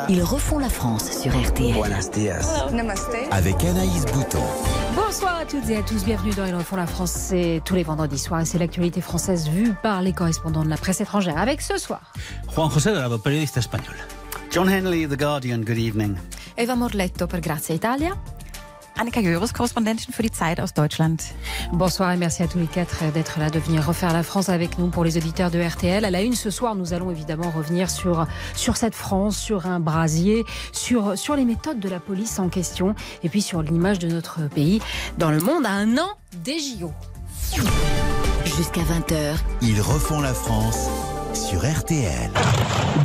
Ils refont la France sur RTL. Buenos días. Namaste. Avec Anaïs Bouton. Bonsoir à toutes et à tous, bienvenue dans Ils refont la France, c'est tous les vendredis soirs et c'est l'actualité française vue par les correspondants de la presse étrangère. Avec ce soir Juan José Dorado, periodista espagnol. John Henley, The Guardian, good evening. Eva Morletto per Grazia Italia. Annika Göres, Korrespondentin für die Zeit aus Deutschland. Bonsoir et merci à tous les quatre d'être là, de venir refaire la France avec nous pour les auditeurs de RTL. À la une ce soir, nous allons évidemment revenir sur cette France, sur un brasier, sur les méthodes de la police en question et puis sur l'image de notre pays dans le monde à un an des JO. Jusqu'à 20h. Ils refont la France sur RTL.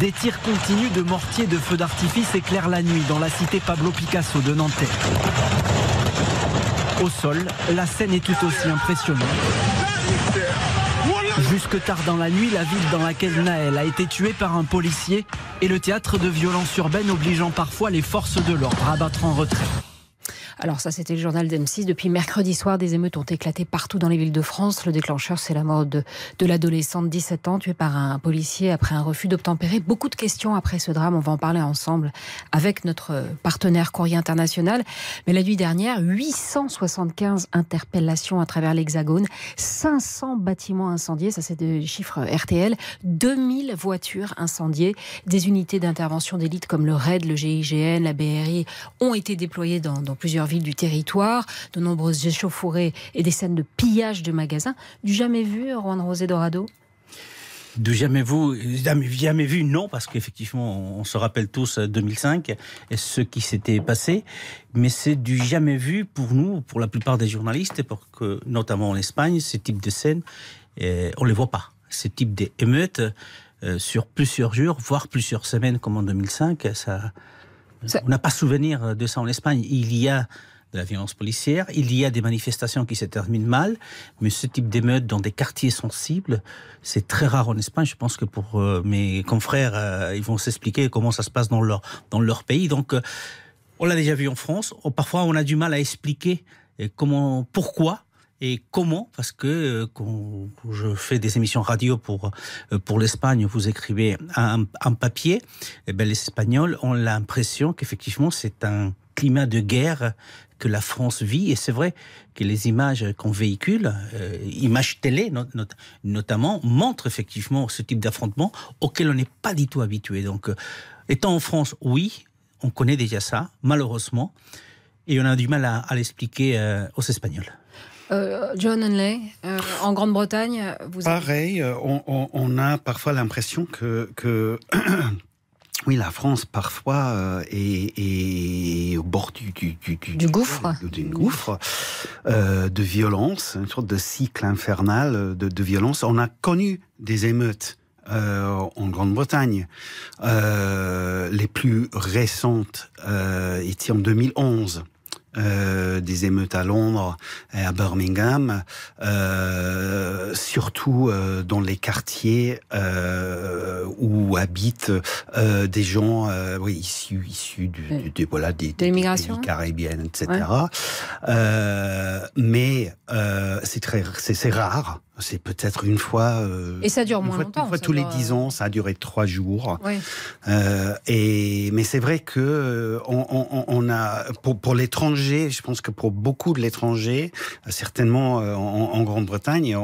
Des tirs continus de mortiers de feux d'artifice éclairent la nuit dans la cité Pablo Picasso de Nanterre. Au sol, la scène est tout aussi impressionnante. Jusque tard dans la nuit, la ville dans laquelle Naël a été tué par un policier est le théâtre de violences urbaines obligeant parfois les forces de l'ordre à battre en retrait. Alors ça, c'était le journal d'M6. Depuis mercredi soir, des émeutes ont éclaté partout dans les villes de France. Le déclencheur, c'est la mort de l'adolescente de 17 ans, tuée par un policier après un refus d'obtempérer. Beaucoup de questions après ce drame. On va en parler ensemble avec notre partenaire Courrier International. Mais la nuit dernière, 875 interpellations à travers l'Hexagone, 500 bâtiments incendiés, ça c'est des chiffres RTL, 2000 voitures incendiées. Des unités d'intervention d'élite comme le RAID, le GIGN, la BRI ont été déployées dans plusieurs villes du territoire, de nombreuses échauffourées et des scènes de pillage de magasins. Du jamais vu, Juan José Dorado? Du jamais vu, non, parce qu'effectivement, on se rappelle tous 2005 et ce qui s'était passé, mais c'est du jamais vu pour nous, pour la plupart des journalistes, et pour que, notamment en Espagne, ce type de scènes, on les voit pas. Ce type d'émeutes sur plusieurs jours, voire plusieurs semaines, comme en 2005, on n'a pas souvenir de ça en Espagne. Il y a de la violence policière, il y a des manifestations qui se terminent mal, mais ce type d'émeutes dans des quartiers sensibles, c'est très rare en Espagne. Je pense que pour mes confrères, ils vont s'expliquer comment ça se passe dans leur pays. Donc, on l'a déjà vu en France. Parfois, on a du mal à expliquer pourquoi et comment, parce que quand je fais des émissions radio pour l'Espagne, vous écrivez un papier, et les Espagnols ont l'impression qu'effectivement c'est un climat de guerre que la France vit, et c'est vrai que les images qu'on véhicule, images télé notamment, montrent effectivement ce type d'affrontement auquel on n'est pas du tout habitué. Donc, étant en France, oui, on connaît déjà ça, malheureusement, et on a du mal à l'expliquer aux Espagnols. John Henley, en Grande-Bretagne, vous Pareil, on a parfois l'impression que oui, la France parfois est au bord du gouffre, de violence, une sorte de cycle infernal de violence. On a connu des émeutes en Grande-Bretagne. Les plus récentes étaient en 2011. Des émeutes à Londres et à Birmingham, surtout dans les quartiers où habitent des gens issus des pays caribéennes, etc. Mais c'est rare. C'est peut-être une fois... et ça dure moins longtemps. Une fois tous les 10 ans, ça a duré 3 jours. Oui. Mais c'est vrai que on a, pour l'étranger, je pense que pour beaucoup de l'étranger, certainement en Grande-Bretagne,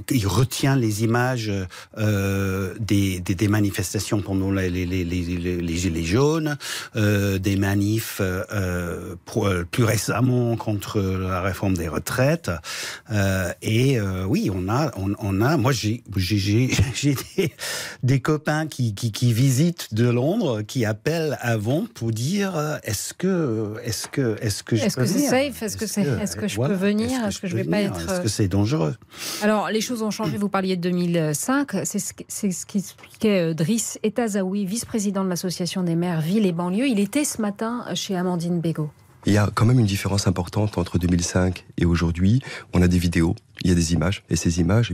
il retient les images des manifestations pendant les Gilets jaunes, des manifs plus récemment contre la réforme des retraites, oui, on a. Moi, j'ai des copains qui visitent de Londres, qui appellent avant pour dire est-ce que c'est safe, est-ce que je peux venir, est-ce que je vais pas être. Est-ce que c'est dangereux? Alors, les choses ont changé. Vous parliez de 2005. C'est ce qu'expliquait Driss Etazaoui, vice-président de l'association des maires villes et banlieues. Il était ce matin chez Amandine Bégaud. Il y a quand même une différence importante entre 2005 et aujourd'hui. On a des vidéos, il y a des images, et ces images,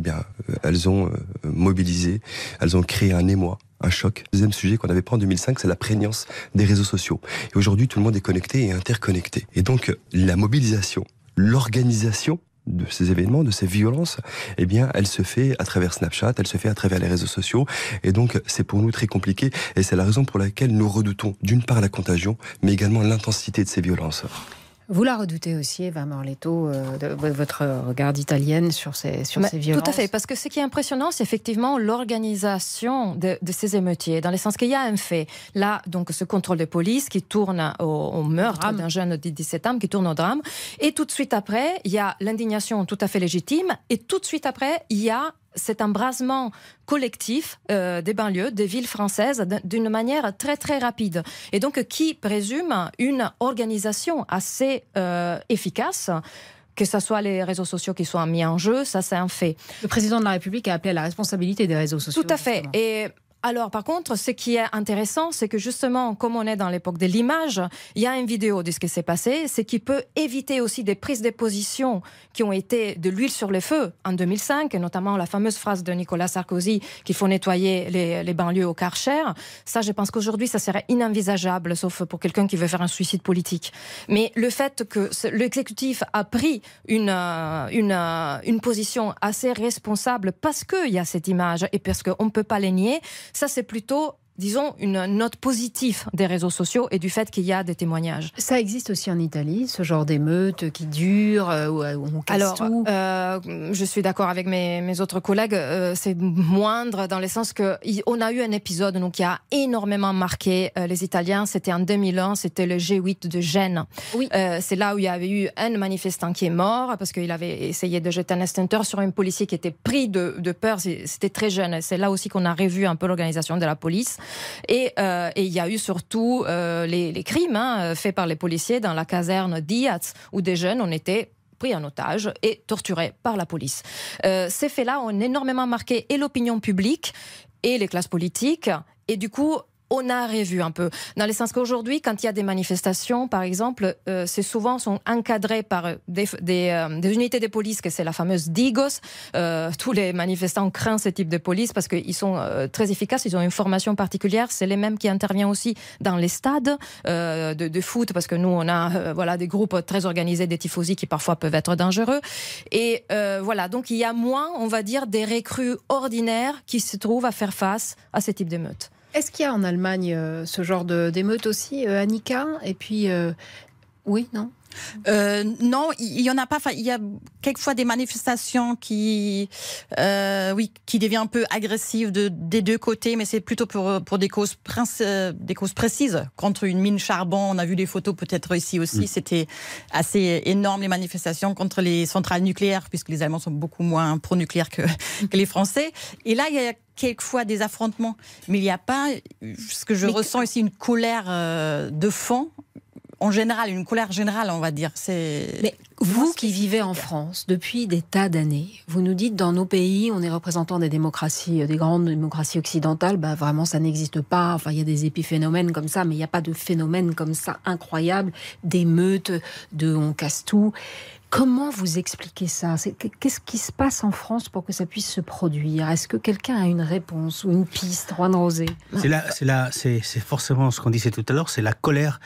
elles ont mobilisé, elles ont créé un émoi, un choc. Le deuxième sujet qu'on n'avait pas en 2005, c'est la prégnance des réseaux sociaux. Et aujourd'hui, tout le monde est connecté et interconnecté. Et donc, la mobilisation, l'organisation de ces événements, de ces violences, eh bien, elle se fait à travers Snapchat, elle se fait à travers les réseaux sociaux, et donc c'est pour nous très compliqué, et c'est la raison pour laquelle nous redoutons d'une part la contagion, mais également l'intensité de ces violences. Vous la redoutez aussi, Eva Morletto, de votre regard d'italienne sur ces violences. Tout à fait, parce que ce qui est impressionnant, c'est effectivement l'organisation de ces émeutiers, dans le sens qu'il y a un fait. Là, donc, ce contrôle de police qui tourne au meurtre d'un jeune de 17 ans, qui tourne au drame. Et tout de suite après, il y a l'indignation tout à fait légitime. Et tout de suite après, il y a cet embrasement collectif des banlieues, des villes françaises, d'une manière très très rapide. Et donc, qui présume une organisation assez efficace, que ce soit les réseaux sociaux qui soient mis en jeu, ça c'est un fait. Le président de la République a appelé à la responsabilité des réseaux sociaux. Tout à fait. Justement. Et alors, par contre, ce qui est intéressant, c'est que justement, comme on est dans l'époque de l'image, il y a une vidéo de ce qui s'est passé, ce qui peut éviter aussi des prises de position qui ont été de l'huile sur le feu en 2005, notamment la fameuse phrase de Nicolas Sarkozy qu'il faut nettoyer les banlieues au Karcher. Ça, je pense qu'aujourd'hui, ça serait inenvisageable, sauf pour quelqu'un qui veut faire un suicide politique. Mais le fait que l'exécutif a pris une position assez responsable parce qu'il y a cette image et parce qu'on ne peut pas les nier, ça, c'est plutôt, disons, une note positive des réseaux sociaux et du fait qu'il y a des témoignages. Ça existe aussi en Italie, ce genre d'émeute qui dure, où on casse tout. Je suis d'accord avec mes autres collègues, c'est moindre dans le sens qu'on a eu un épisode donc, qui a énormément marqué les Italiens. C'était en 2001, c'était le G8 de Gênes. Oui. C'est là où il y avait eu un manifestant qui est mort parce qu'il avait essayé de jeter un extincteur sur un policier qui était pris de peur. C'était très jeune. C'est là aussi qu'on a revu un peu l'organisation de la police. Et il y a eu surtout les crimes faits par les policiers dans la caserne Diaz, où des jeunes ont été pris en otage et torturés par la police. Ces faits-là ont énormément marqué et l'opinion publique et les classes politiques, et du coup, on a revu un peu. Dans le sens qu'aujourd'hui, quand il y a des manifestations, par exemple, c'est souvent sont encadrés par des unités de police, que c'est la fameuse Digos. Tous les manifestants craignent ce type de police parce qu'ils sont très efficaces, ils ont une formation particulière. C'est les mêmes qui interviennent aussi dans les stades de foot, parce que nous, on a des groupes très organisés, des tifosi qui parfois peuvent être dangereux. Et voilà, donc il y a moins, on va dire, des recrues ordinaires qui se trouvent à faire face à ce type d'émeutes. Est-ce qu'il y a en Allemagne ce genre d'émeute aussi, Annika ? Et puis, oui, non ? Non, il y en a pas. Enfin, il y a quelquefois des manifestations qui deviennent un peu agressives des deux côtés, mais c'est plutôt pour des causes précises. Contre une mine charbon, on a vu des photos peut-être ici aussi. C'était assez énorme les manifestations contre les centrales nucléaires, puisque les Allemands sont beaucoup moins pro-nucléaires que les Français. Et là, il y a quelquefois des affrontements, mais il n'y a pas ce que je ressens ici, une colère de fond. En général, une colère générale, on va dire. Mais vous qui vivez en France depuis des tas d'années, vous nous dites dans nos pays, on est représentant des démocraties, des grandes démocraties occidentales, vraiment ça n'existe pas. Enfin, il y a des épiphénomènes comme ça, mais il n'y a pas de phénomène comme ça incroyable, d'émeutes, on casse tout. Comment vous expliquez ça ? Qu'est-ce qui se passe en France pour que ça puisse se produire ? Est-ce que quelqu'un a une réponse ou une piste, Juan Rosé ? C'est forcément ce qu'on disait tout à l'heure, c'est la colère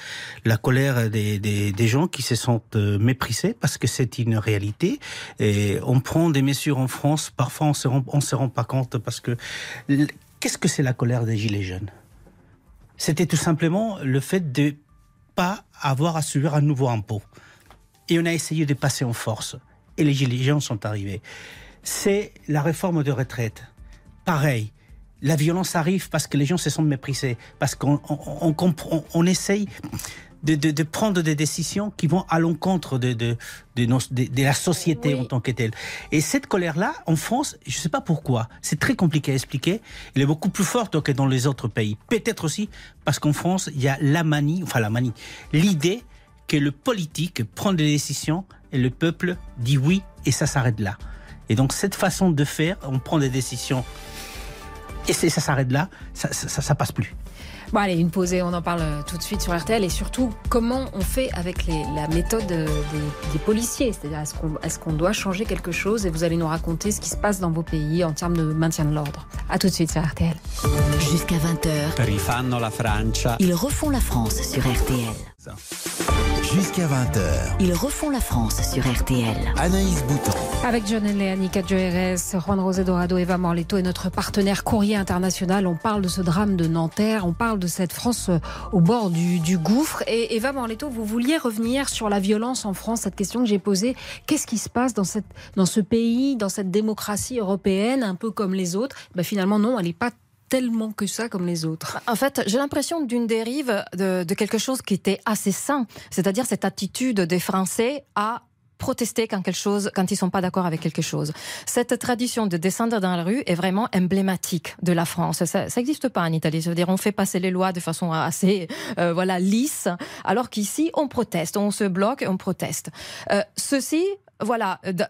des gens qui se sentent méprisés parce que c'est une réalité. Et on prend des mesures en France, parfois on se rend pas compte parce que qu'est-ce que c'est la colère des Gilets jaunes ? C'était tout simplement le fait de pas avoir à subir un nouveau impôt. Et on a essayé de passer en force. Et les Gilets jaunes sont arrivés. C'est la réforme de retraite. Pareil. La violence arrive parce que les gens se sentent méprisés. Parce qu'on essaye de prendre des décisions qui vont à l'encontre de la société en tant que telle. Et cette colère-là, en France, je ne sais pas pourquoi, c'est très compliqué à expliquer. Elle est beaucoup plus forte que dans les autres pays. Peut-être aussi parce qu'en France, il y a l'idée que le politique prend des décisions et le peuple dit oui et ça s'arrête là. Et donc cette façon de faire, on prend des décisions et ça s'arrête là, ça passe plus. Bon allez, une pause et on en parle tout de suite sur RTL. Et surtout, comment on fait avec la méthode des policiers ? C'est-à-dire, est-ce qu'on doit changer quelque chose ? Et vous allez nous raconter ce qui se passe dans vos pays en termes de maintien de l'ordre. À tout de suite sur RTL. Jusqu'à 20h, Rifanno la Francia. ils refont la France sur RTL. Jusqu'à 20h. Ils refont la France sur RTL. Anaïs Bouton. Avec John Henley, Annika Joeres, Juan José Dorado, Eva Morletto et notre partenaire Courrier International. On parle de ce drame de Nanterre, on parle de cette France au bord du gouffre. Et Eva Morletto, vous vouliez revenir sur la violence en France, cette question que j'ai posée. Qu'est-ce qui se passe dans ce pays, dans cette démocratie européenne, un peu comme les autres? Finalement, non, elle n'est pas tellement que ça comme les autres. En fait, j'ai l'impression d'une dérive de quelque chose qui était assez sain, c'est-à-dire cette attitude des Français à protester quand ils sont pas d'accord avec quelque chose. Cette tradition de descendre dans la rue est vraiment emblématique de la France. Ça n'existe pas en Italie. C'est-à-dire, on fait passer les lois de façon assez, lisse, alors qu'ici, on proteste, on se bloque et on proteste. Ceci,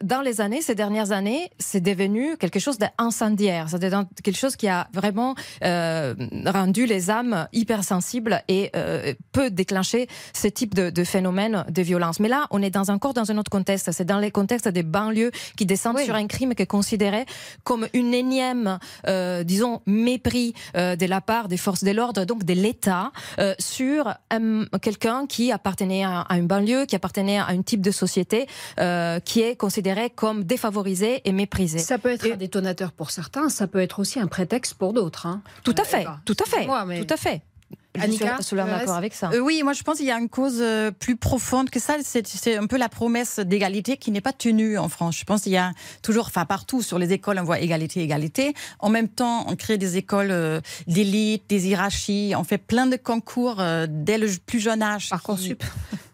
dans ces dernières années, c'est devenu quelque chose d'incendiaire. C'est quelque chose qui a vraiment rendu les âmes hypersensibles et peut déclencher ce type de phénomène de violence. Mais là, on est encore dans un autre contexte. C'est dans le contexte des banlieues qui descendent sur un crime qui est considéré comme une énième, mépris de la part des forces de l'ordre, donc de l'État, sur quelqu'un qui appartenait à une banlieue, qui appartenait à un type de société qui est considéré comme défavorisé et méprisé. Ça peut être un détonateur pour certains, ça peut être aussi un prétexte pour d'autres. Tout à fait, tout à fait, tout à fait. Annika, je suis d'accord avec ça. Oui, moi je pense qu'il y a une cause plus profonde que ça. C'est un peu la promesse d'égalité qui n'est pas tenue en France. Je pense qu'il y a toujours, partout sur les écoles, on voit égalité, égalité. En même temps, on crée des écoles d'élite, des hiérarchies. On fait plein de concours dès le plus jeune âge.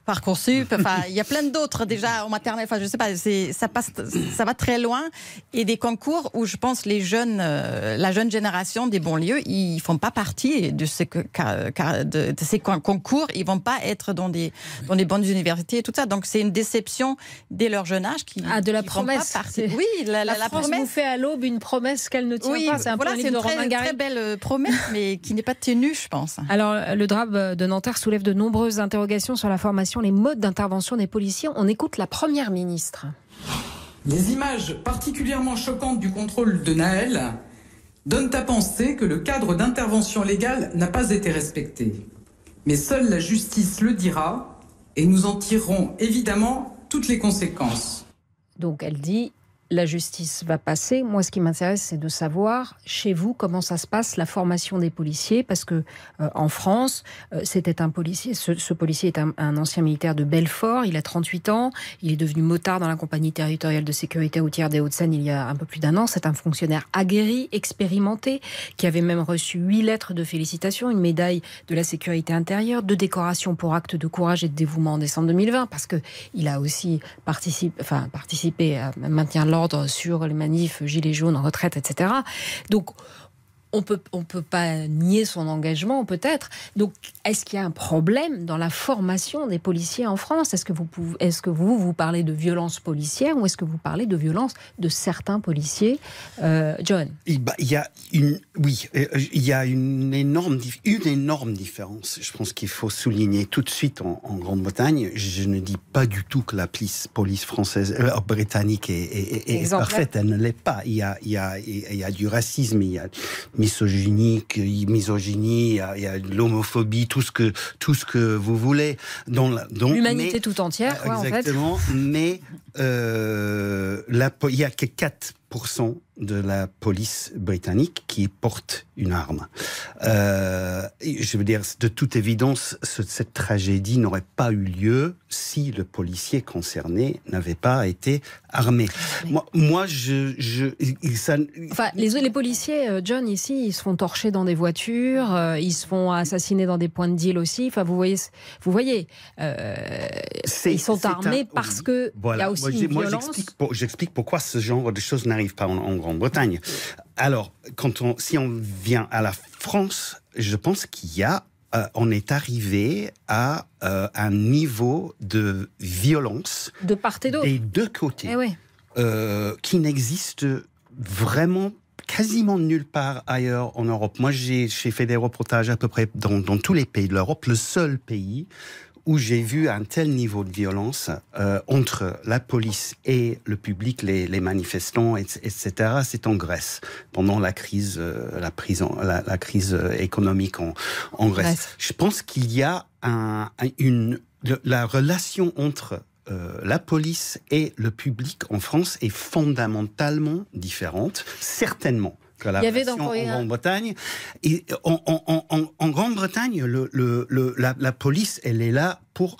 Parcoursup, il y a plein d'autres déjà en maternelle, je sais pas, ça va très loin, et des concours où je pense la jeune génération des banlieues, ils font pas partie de ces concours, ils vont pas être dans des bonnes universités et tout ça, donc c'est une déception dès leur jeune âge de la promesse. Oui, la France promesse vous fait à l'aube une promesse qu'elle ne tient pas. C'est un peu un livre de Romain Gary. Très belle promesse, mais qui n'est pas tenue, je pense. Alors, le drame de Nanterre soulève de nombreuses interrogations sur la formation, les modes d'intervention des policiers. On écoute la première ministre. Les images particulièrement choquantes du contrôle de Naël donnent à penser que le cadre d'intervention légale n'a pas été respecté. Mais seule la justice le dira et nous en tirerons évidemment toutes les conséquences. Donc elle dit: la justice va passer. Moi, ce qui m'intéresse, c'est de savoir, chez vous, comment ça se passe, la formation des policiers, parce que en France, c'était un policier. Ce policier est un ancien militaire de Belfort. Il a 38 ans. Il est devenu motard dans la compagnie territoriale de sécurité routière des Hauts-de-Seine il y a un peu plus d'1 an. C'est un fonctionnaire aguerri, expérimenté, qui avait même reçu 8 lettres de félicitations, une médaille de la sécurité intérieure, 2 décorations pour actes de courage et de dévouement en décembre 2020, parce que il a aussi participé à maintenir l'ordre sur les manifs gilets jaunes, retraite, etc. Donc, on peut pas nier son engagement, peut-être. Donc, est-ce qu'il y a un problème dans la formation des policiers en France ? Est-ce que vous parlez de violence policière ou est-ce que vous parlez de violence de certains policiers, John ? Il y a une énorme différence. Je pense qu'il faut souligner tout de suite en Grande-Bretagne. Je ne dis pas du tout que la police française, britannique est parfaite. Elle ne l'est pas. Il y a du racisme, il y a misogynie, il y a de l'homophobie, tout ce que vous voulez. L'humanité tout entière, exactement, en fait. Mais il y a que 4% de la police britannique qui porte une arme. Je veux dire, de toute évidence, cette tragédie n'aurait pas eu lieu si le policier concerné n'avait pas été armé. Moi, les policiers, John, ici, ils se font torcher dans des voitures, ils se font assassiner dans des points de deal aussi. Enfin, vous voyez, ils sont armés parce que il y a aussi une violence. J'explique pourquoi ce genre de choses n'arrive pas en Grande-Bretagne. Alors, si on vient à la France, je pense on est arrivé à un niveau de violence de part et d'autre, des deux côtés, qui n'existe vraiment quasiment nulle part ailleurs en Europe. Moi, j'ai fait des reportages à peu près dans tous les pays de l'Europe. Le seul pays où j'ai vu un tel niveau de violence entre la police et le public, les manifestants, etc., c'est en Grèce, pendant la crise économique en Grèce. Je pense qu'il y a la relation entre la police et le public en France est fondamentalement différente, certainement. Que la relation en Grande-Bretagne. Et en Grande-Bretagne, la police, elle est là pour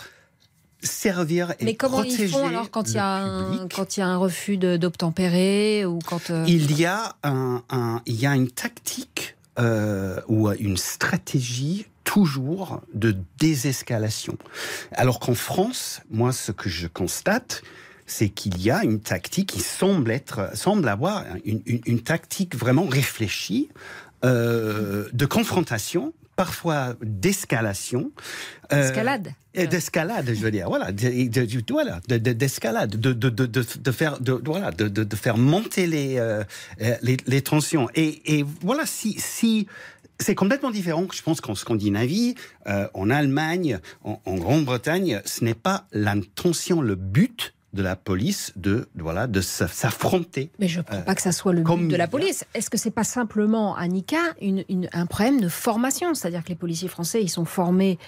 servir et protéger. Mais comment ils font alors quand il y a un refus d'obtempérer ou quand il y a une tactique ou une stratégie toujours de désescalation. Alors qu'en France, moi, ce que je constate, c'est qu'il y a une tactique qui semble avoir une tactique vraiment réfléchie de confrontation, parfois d'escalation. Escalade. D'escalade, je veux dire, voilà, d'escalade, de faire monter les tensions. Et voilà, si c'est complètement différent, je pense, qu'en Scandinavie, en Allemagne, en Grande-Bretagne, ce n'est pas l'intention, le but de la police de s'affronter. Mais je ne crois pas que ça soit le but de la police. Est-ce que c'est pas simplement, Annika, un problème de formation? C'est-à-dire que les policiers français, ils sont formés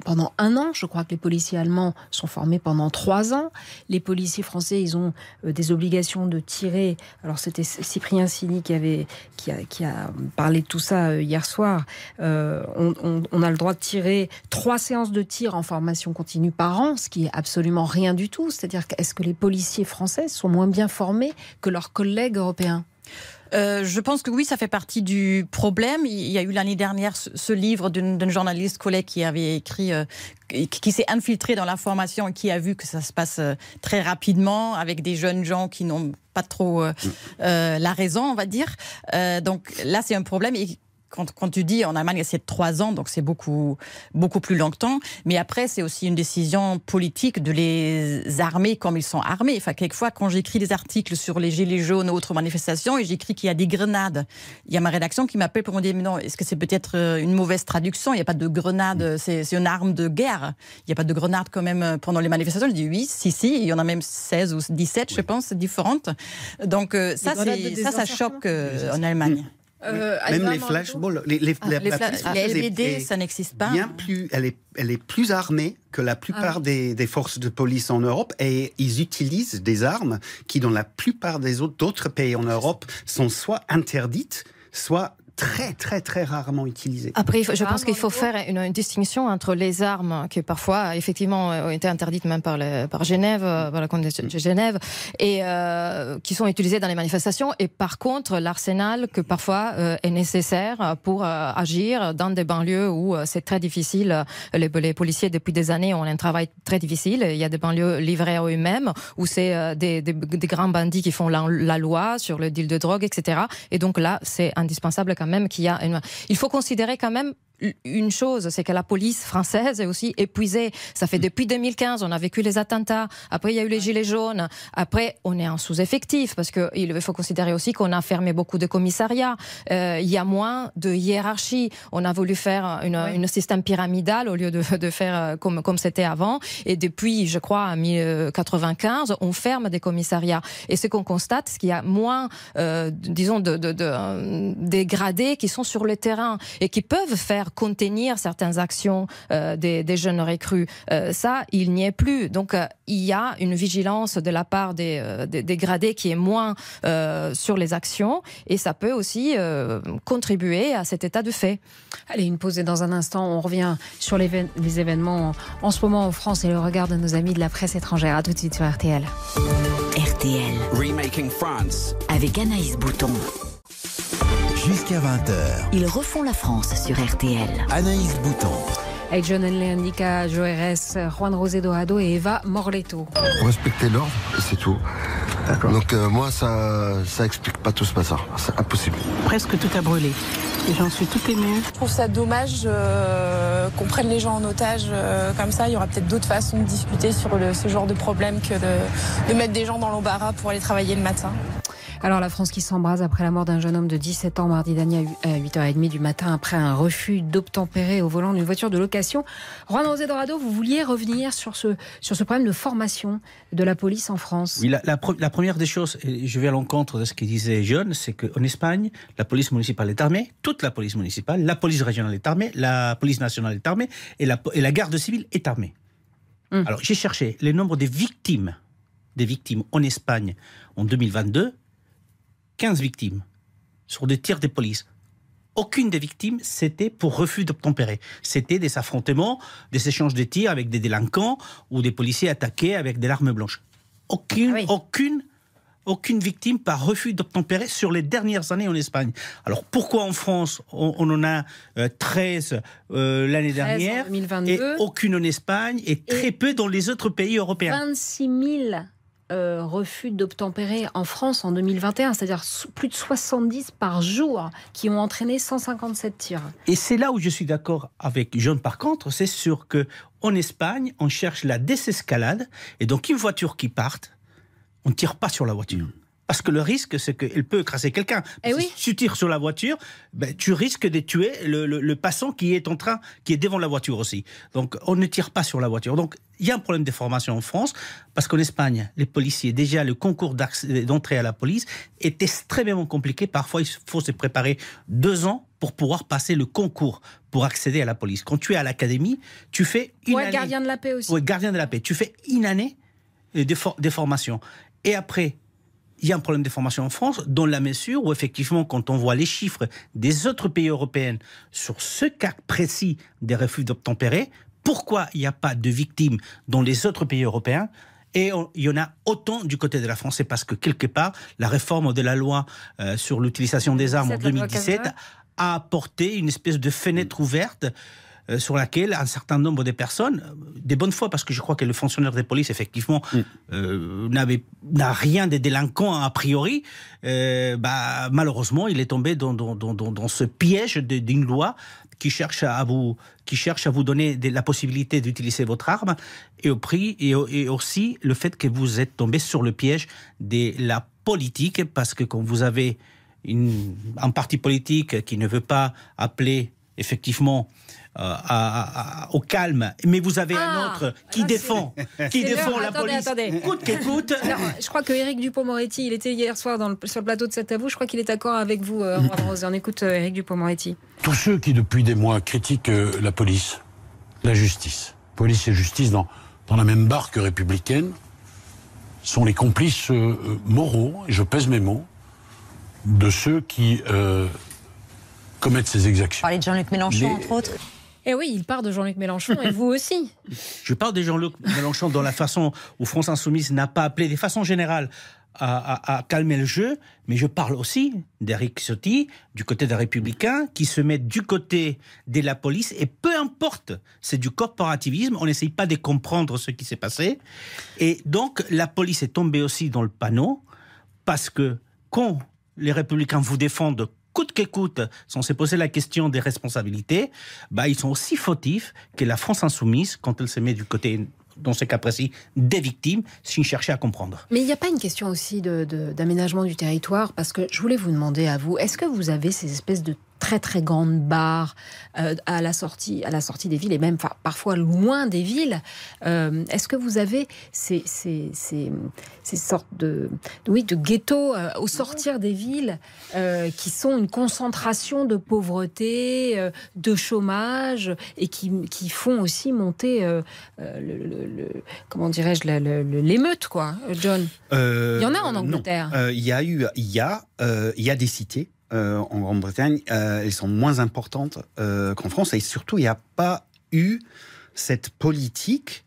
pendant 1 an. Je crois que les policiers allemands sont formés pendant 3 ans. Les policiers français, ils ont des obligations de tirer. Alors c'était Cyprien Sini qui a parlé de tout ça hier soir. On a le droit de tirer 3 séances de tir en formation continue par an, ce qui est absolument rien du tout. C'est-à-dire est-ce que les policiers français sont moins bien formés que leurs collègues européens ? Je pense que oui, ça fait partie du problème. Il y a eu l'année dernière ce livre d'une journaliste collègue qui avait écrit, qui s'est infiltrée dans la formation et qui a vu que ça se passe très rapidement avec des jeunes gens qui n'ont pas trop la raison, on va dire. Donc là, c'est un problème. Et quand tu dis en Allemagne, c'est 3 ans, donc c'est beaucoup plus longtemps. Mais après, c'est aussi une décision politique de les armer comme ils sont armés. Enfin, quelquefois, quand j'écris des articles sur les gilets jaunes ou autres manifestations, et j'écris qu'il y a des grenades, il y a ma rédaction qui m'appelle pour me dire, mais non, est-ce que c'est peut-être une mauvaise traduction? Il n'y a pas de grenade, c'est une arme de guerre. Il n'y a pas de grenade quand même pendant les manifestations. Je dis oui, si, il y en a même 16 ou 17, je pense, différentes. Donc ça choque en Allemagne. Même les flashballs, les LBD, ça n'existe pas. Elle est plus armée que la plupart des forces de police en Europe, et ils utilisent des armes qui, dans la plupart des d'autres pays en Europe, sont soit interdites, soit très, très, très rarement utilisées. Après, je pense qu'il faut faire une distinction entre les armes qui parfois, effectivement, ont été interdites même par Genève, par la Convention de Genève, et qui sont utilisées dans les manifestations, et par contre, l'arsenal que parfois est nécessaire pour agir dans des banlieues où c'est très difficile. Les policiers, depuis des années, ont un travail très difficile. Il y a des banlieues livrées à eux-mêmes, où c'est des grands bandits qui font la loi sur le deal de drogue, etc. Et donc là, c'est indispensable quand même qu'il y a il faut considérer quand même une chose, c'est que la police française est aussi épuisée. Ça fait depuis 2015, on a vécu les attentats, après il y a eu les gilets jaunes, après on est en sous-effectif, parce qu'il faut considérer aussi qu'on a fermé beaucoup de commissariats, il y a moins de hiérarchie, on a voulu faire un système pyramidal au lieu de faire comme c'était avant, et depuis, je crois, en 1995, on ferme des commissariats. Et ce qu'on constate, c'est qu'il y a moins, disons, des gradés qui sont sur le terrain, et qui peuvent faire contenir certaines actions des jeunes recrues. Ça, il n'y est plus. Donc, il y a une vigilance de la part des gradés qui est moins sur les actions, et ça peut aussi contribuer à cet état de fait. Allez, une pause, et dans un instant, on revient sur les événements en ce moment en France et le regard de nos amis de la presse étrangère. À tout de suite sur RTL. RTL. Remaking France. Avec Anaïs Bouton. Jusqu'à 20h. Ils refont la France sur RTL. Anaïs Bouton. Avec John Henley, Annika Joeres, Juan José Dorado et Eva Morletto. Respecter l'ordre, c'est tout. D'accord. Donc moi, ça explique pas tout ce bazar. C'est impossible. Presque tout a brûlé. Et j'en suis tout émue. Je trouve ça dommage qu'on prenne les gens en otage comme ça. Il y aura peut-être d'autres façons de discuter sur ce genre de problème que de mettre des gens dans l'embarras pour aller travailler le matin. Alors la France qui s'embrase après la mort d'un jeune homme de 17 ans mardi dernier à 8h30 du matin après un refus d'obtempérer au volant d'une voiture de location. Juan José Dorado, vous vouliez revenir sur ce problème de formation de la police en France. Oui, la première des choses, et je vais à l'encontre de ce qu'il disait John, c'est qu'en Espagne, la police municipale est armée, toute la police municipale, la police régionale est armée, la police nationale est armée et la garde civile est armée. Alors, j'ai cherché le nombre des victimes en Espagne en 2022. 15 victimes sur des tirs de police. Aucune des victimes, c'était pour refus d'obtempérer. C'était des affrontements, des échanges de tirs avec des délinquants ou des policiers attaqués avec des armes blanches. Aucune victime par refus d'obtempérer sur les dernières années en Espagne. Alors pourquoi en France, on en a 13 l'année dernière, 2022, et aucune en Espagne, et très peu dans les autres pays européens? 26 000 refus d'obtempérer en France en 2021, c'est-à-dire plus de 70 par jour, qui ont entraîné 157 tirs. Et c'est là où je suis d'accord avec John par contre, c'est sûr qu'en Espagne, on cherche la désescalade, et donc une voiture qui parte, on ne tire pas sur la voiture. Parce que le risque, c'est qu'elle peut écraser quelqu'un. Si tu tires sur la voiture, tu risques de tuer le passant qui est devant la voiture aussi. Donc, on ne tire pas sur la voiture. Donc, il y a un problème de formation en France, parce qu'en Espagne, les policiers, déjà, le concours d'entrée à la police est extrêmement compliqué. Parfois, il faut se préparer 2 ans pour pouvoir passer le concours pour accéder à la police. Quand tu es à l'académie, tu fais une année... gardien de la paix aussi. Gardien de la paix. Tu fais une année de formation. Et après... Il y a un problème de formation en France, dans la mesure où, effectivement, quand on voit les chiffres des autres pays européens sur ce cas précis des refus d'obtempérer, pourquoi il n'y a pas de victimes dans les autres pays européens et il y en a autant du côté de la France? C'est parce que, quelque part, la réforme de la loi sur l'utilisation des armes en 2017 a apporté une espèce de fenêtre ouverte sur laquelle un certain nombre de personnes, des bonnes foi, parce que je crois que le fonctionnaire de police, effectivement, n'a rien de délinquant a priori, malheureusement, il est tombé dans ce piège d'une loi qui cherche à vous donner la possibilité d'utiliser votre arme, et aussi le fait que vous êtes tombé sur le piège de la politique, parce que quand vous avez un parti politique qui ne veut pas appeler, effectivement, au calme, mais vous avez un autre qui défend la police. Coûte que coûte. Je crois que Éric Dupond-Moretti, il était hier soir sur le plateau de 7 à vous. Je crois qu'il est d'accord avec vous, Rose. On écoute Éric Dupond-Moretti. Tous ceux qui depuis des mois critiquent la police, la justice, police et justice dans la même barque républicaine, sont les complices moraux, et je pèse mes mots, de ceux qui commettent ces exactions. Parler de Jean-Luc Mélenchon, entre autres. Eh oui, il part de Jean-Luc Mélenchon, et vous aussi. Je parle de Jean-Luc Mélenchon dans la façon où France Insoumise n'a pas appelé de façon générale à calmer le jeu, mais je parle aussi d'Éric Ciotti, du côté des Républicains, qui se met du côté de la police, et peu importe, c'est du corporativisme, on n'essaye pas de comprendre ce qui s'est passé, et donc la police est tombée aussi dans le panneau, parce que quand les Républicains vous défendent coûte que coûte, sans se poser la question des responsabilités, ils sont aussi fautifs que la France Insoumise, quand elle se met du côté, dans ce cas précis, des victimes, sans chercher à comprendre. Mais il n'y a pas une question aussi d'aménagement du territoire? Parce que je voulais vous demander à vous, est-ce que vous avez ces espèces de très très grandes barres à la sortie des villes, et même parfois loin des villes? Est-ce que vous avez ces sortes de ghettos au sortir des villes qui sont une concentration de pauvreté, de chômage, et qui font aussi monter comment dirais-je, l'émeute, quoi, John? Il y en a en Angleterre. Il y a des cités en Grande-Bretagne, elles sont moins importantes qu'en France, et surtout il n'y a pas eu cette politique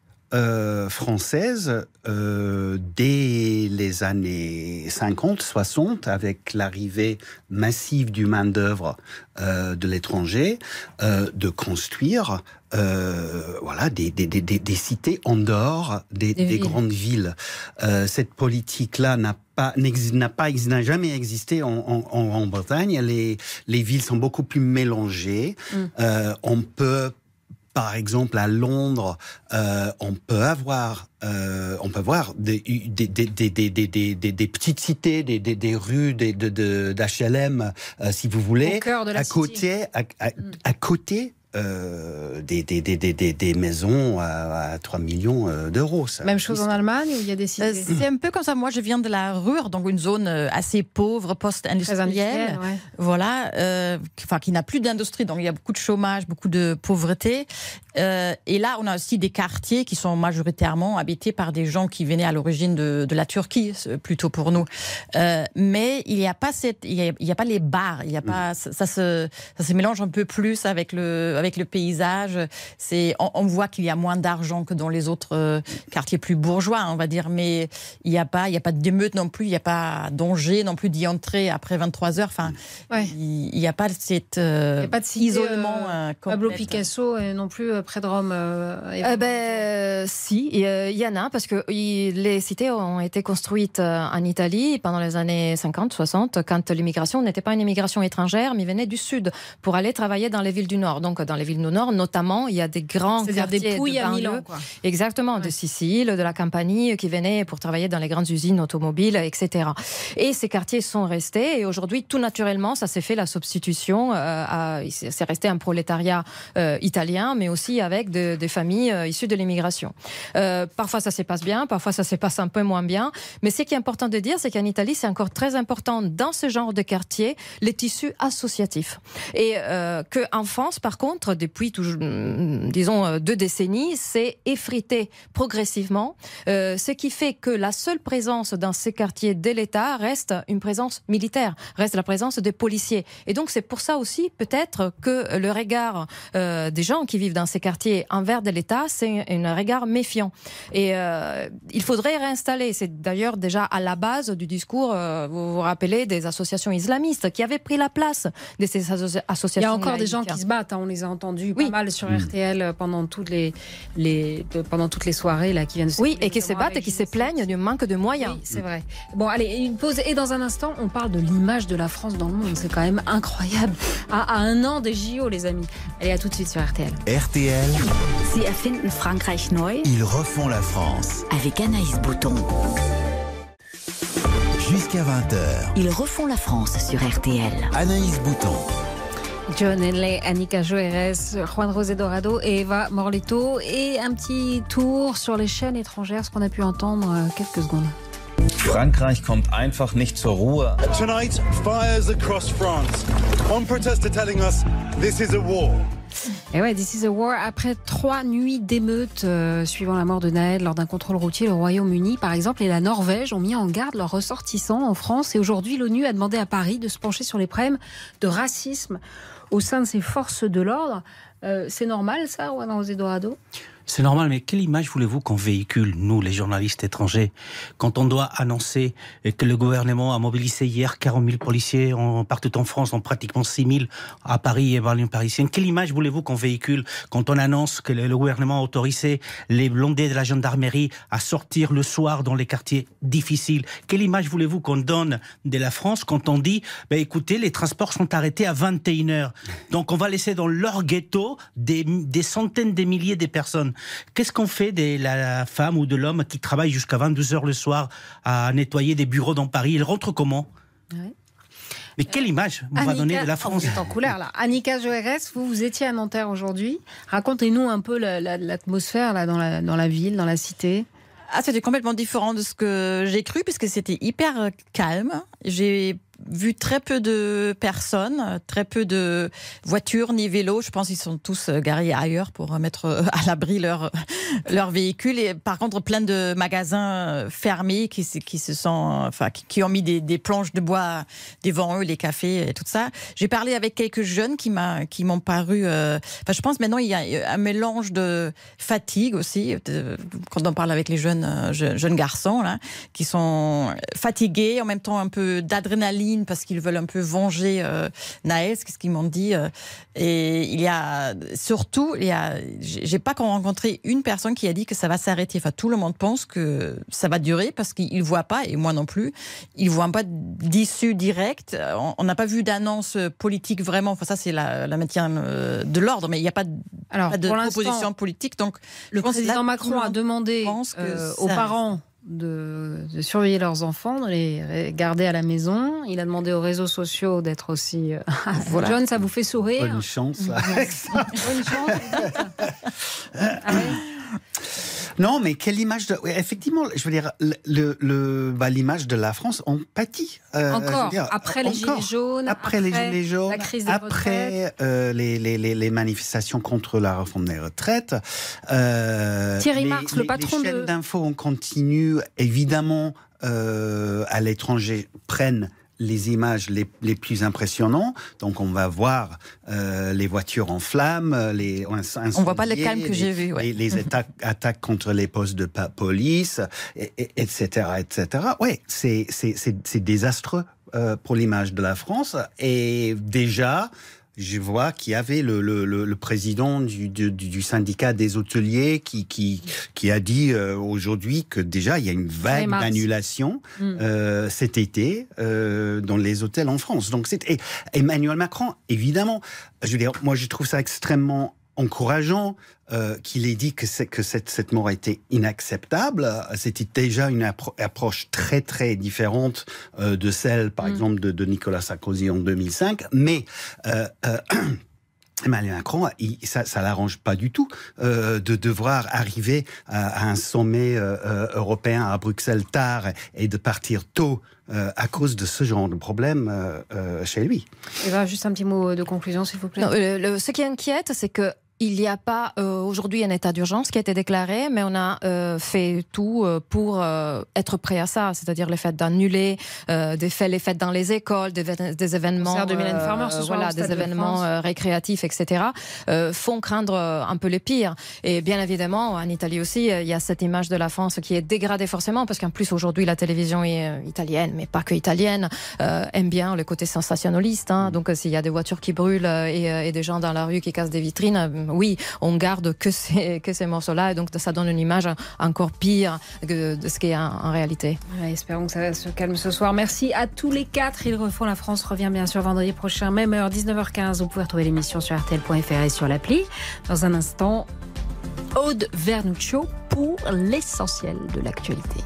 française dès les années 50, 60, avec l'arrivée massive du main-d'œuvre de l'étranger, de construire des cités en dehors des grandes villes. Cette politique-là n'a jamais existé en Bretagne. Les villes sont beaucoup plus mélangées. On peut, par exemple, à Londres, on peut avoir des petites cités, des rues d'HLM, si vous voulez, au cœur de la cité. À côté des maisons à 3 millions d'euros. Même chose en Allemagne, où il y a des cités. C'est un peu comme ça. Moi, je viens de la Ruhr, donc une zone assez pauvre, post-industrielle. Voilà, qui n'a plus d'industrie, donc il y a beaucoup de chômage, beaucoup de pauvreté. Et là, on a aussi des quartiers qui sont majoritairement habités par des gens qui venaient à l'origine de la Turquie, plutôt pour nous. Mais il n'y a pas les bars, il y a pas, ça se mélange un peu plus avec le paysage. On voit qu'il y a moins d'argent que dans les autres quartiers plus bourgeois, on va dire, mais il n'y a pas d'émeute non plus, il n'y a pas danger non plus d'y entrer après 23 heures. Enfin, il n'y a pas cet isolement Pablo Picasso et non plus près de Rome. Si, il y en a, parce que les cités ont été construites en Italie pendant les années 50, 60, quand l'immigration n'était pas une immigration étrangère, mais venait du sud pour aller travailler dans les villes du nord. Donc dans les villes du nord, notamment, il y a des grands quartiers des pouilles de à banlieue, Milan, quoi. Exactement, de Sicile, de la Campanie, qui venaient pour travailler dans les grandes usines automobiles, etc. Et ces quartiers sont restés, et aujourd'hui, tout naturellement, ça s'est fait la substitution. C'est resté un prolétariat italien, mais aussi avec des familles issues de l'immigration. Parfois ça se passe bien, parfois ça se passe un peu moins bien, mais ce qui est important de dire, c'est qu'en Italie, c'est encore très important dans ce genre de quartier, les tissus associatifs. Et qu'en France, par contre, depuis, disons, 2 décennies, c'est effrité progressivement, ce qui fait que la seule présence dans ces quartiers de l'État reste une présence militaire, reste la présence des policiers. Et donc c'est pour ça aussi, peut-être, que le regard des gens qui vivent dans ces quartiers envers de l'État, c'est un regard méfiant. Et il faudrait réinstaller, c'est d'ailleurs déjà à la base du discours, vous vous rappelez, des associations islamistes qui avaient pris la place de ces associations. Il y a encore des gens qui se battent, on les a entendus pas mal sur RTL pendant toutes les soirées là, qui viennent se et qui se battent et qui se plaignent du manque de moyens. Oui, c'est vrai. Bon, allez, une pause, et dans un instant, on parle de l'image de la France dans le monde. C'est quand même incroyable. À 1 an des JO, les amis. Allez, à tout de suite sur RTL. RTL. Sie erfinden Frankreich neu. Ils refont la France. Avec Anaïs Bouton. Jusqu'à 20h. Ils refont la France sur RTL. Anaïs Bouton. John Henley, Annika Joeres, Juan José Dorado et Eva Morleto. Et un petit tour sur les chaînes étrangères, ce qu'on a pu entendre quelques secondes. Frankreich kommt einfach nicht zur Ruhe. Tonight, fires across France. One protester telling us this is a war. Et ouais, this is a war. Après 3 nuits d'émeutes suivant la mort de Naël lors d'un contrôle routier, le Royaume-Uni, par exemple, et la Norvège ont mis en garde leurs ressortissants en France. Et aujourd'hui, l'ONU a demandé à Paris de se pencher sur les problèmes de racisme au sein de ses forces de l'ordre. C'est normal, ça, Juan José Dorado ? C'est normal, mais quelle image voulez-vous qu'on véhicule, nous, les journalistes étrangers, quand on doit annoncer que le gouvernement a mobilisé hier 40 000 policiers partout en France, en pratiquement 6 000 à Paris et banlieue parisienne. Quelle image voulez-vous qu'on véhicule quand on annonce que le gouvernement a autorisé les blindés de la gendarmerie à sortir le soir dans les quartiers difficiles? Quelle image voulez-vous qu'on donne de la France quand on dit, écoutez, les transports sont arrêtés à 21h. Donc on va laisser dans leur ghetto des centaines de milliers de personnes. Qu'est-ce qu'on fait de la femme ou de l'homme qui travaille jusqu'à 22h le soir à nettoyer des bureaux dans Paris? Il rentre comment? Mais quelle image on va donner de la France? Vous êtes en couleur là. Annika Joeres, vous étiez à Nanterre aujourd'hui. Racontez-nous un peu l'atmosphère là, dans la ville, dans la cité. C'était complètement différent de ce que j'ai cru, puisque c'était hyper calme. J'ai vu très peu de personnes, très peu de voitures ni vélos. Je pense qu'ils sont tous garés ailleurs pour mettre à l'abri leur véhicule. Et par contre, plein de magasins fermés qui ont mis des planches de bois devant eux, les cafés et tout ça. J'ai parlé avec quelques jeunes qui m'ont paru... je pense maintenant il y a un mélange de fatigue aussi. Quand on parle avec les jeunes garçons là, qui sont fatigués, en même temps un peu d'adrénaline parce qu'ils veulent un peu venger Naël, c'est ce qu'ils m'ont dit. Et il y a surtout, j'ai pas rencontré une personne qui a dit que ça va s'arrêter. Enfin, tout le monde pense que ça va durer parce qu'ils voient pas, et moi non plus, ils voient pas d'issue directe. On n'a pas vu d'annonce politique vraiment. Enfin, ça c'est la maintien de l'ordre, mais il n'y a pas de proposition politique. Donc, le président Macron a demandé aux parents de surveiller leurs enfants, de les garder à la maison. Il a demandé aux réseaux sociaux d'être aussi... Voilà. John, ça vous fait sourire? Bonne chance. Bonne chance, vous dites. Ah ouais. Non, mais quelle image effectivement, je veux dire, l'image de la France, on pâtit. Encore, après les Gilets jaunes, après les Gilets jaunes, la crise des après les manifestations contre la réforme des retraites. Thierry Marx, le patron les chaînes d'infos, on continue, évidemment, à l'étranger, prennent les images les plus impressionnantes. Donc, on va voir les voitures en flammes, on voit pas les calmes que j'ai vus. Ouais. Les attaques contre les postes de police, etc., etc. Ouais, c'est désastreux pour l'image de la France. Et déjà, je vois qu'il y avait le président du syndicat des hôteliers qui a dit aujourd'hui que déjà il y a une vague d'annulation cet été dans les hôtels en France. Donc et Emmanuel Macron, évidemment, je veux dire, moi je trouve ça extrêmement encourageant qu'il ait dit que cette mort était inacceptable. C'était déjà une approche très très différente de celle, par exemple, de Nicolas Sarkozy en 2005. Mais Emmanuel Macron, ça l'arrange pas du tout de devoir arriver à un sommet européen à Bruxelles tard et de partir tôt à cause de ce genre de problème chez lui. Eva, juste un petit mot de conclusion, s'il vous plaît. Non, ce qui inquiète, c'est que il n'y a pas aujourd'hui un état d'urgence qui a été déclaré, mais on a fait tout pour être prêt à ça, c'est-à-dire le fait d'annuler les fêtes dans les écoles, des événements, de Mylène Farmer, ce soir, des événements récréatifs, etc. Font craindre un peu le pire. Et bien évidemment, en Italie aussi, il y a cette image de la France qui est dégradée forcément, parce qu'en plus aujourd'hui la télévision est italienne, mais pas que italienne, aime bien le côté sensationnaliste. Donc s'il y a des voitures qui brûlent et des gens dans la rue qui cassent des vitrines, oui, on garde que ces morceaux-là, et donc ça donne une image encore pire de ce qui est en réalité. Ouais, espérons que ça se calme ce soir. Merci à tous les quatre. Ils refont la France revient bien sûr vendredi prochain, même heure, 19h15. Vous pouvez retrouver l'émission sur RTL.fr et sur l'appli. Dans un instant, Aude Vernuccio pour l'essentiel de l'actualité.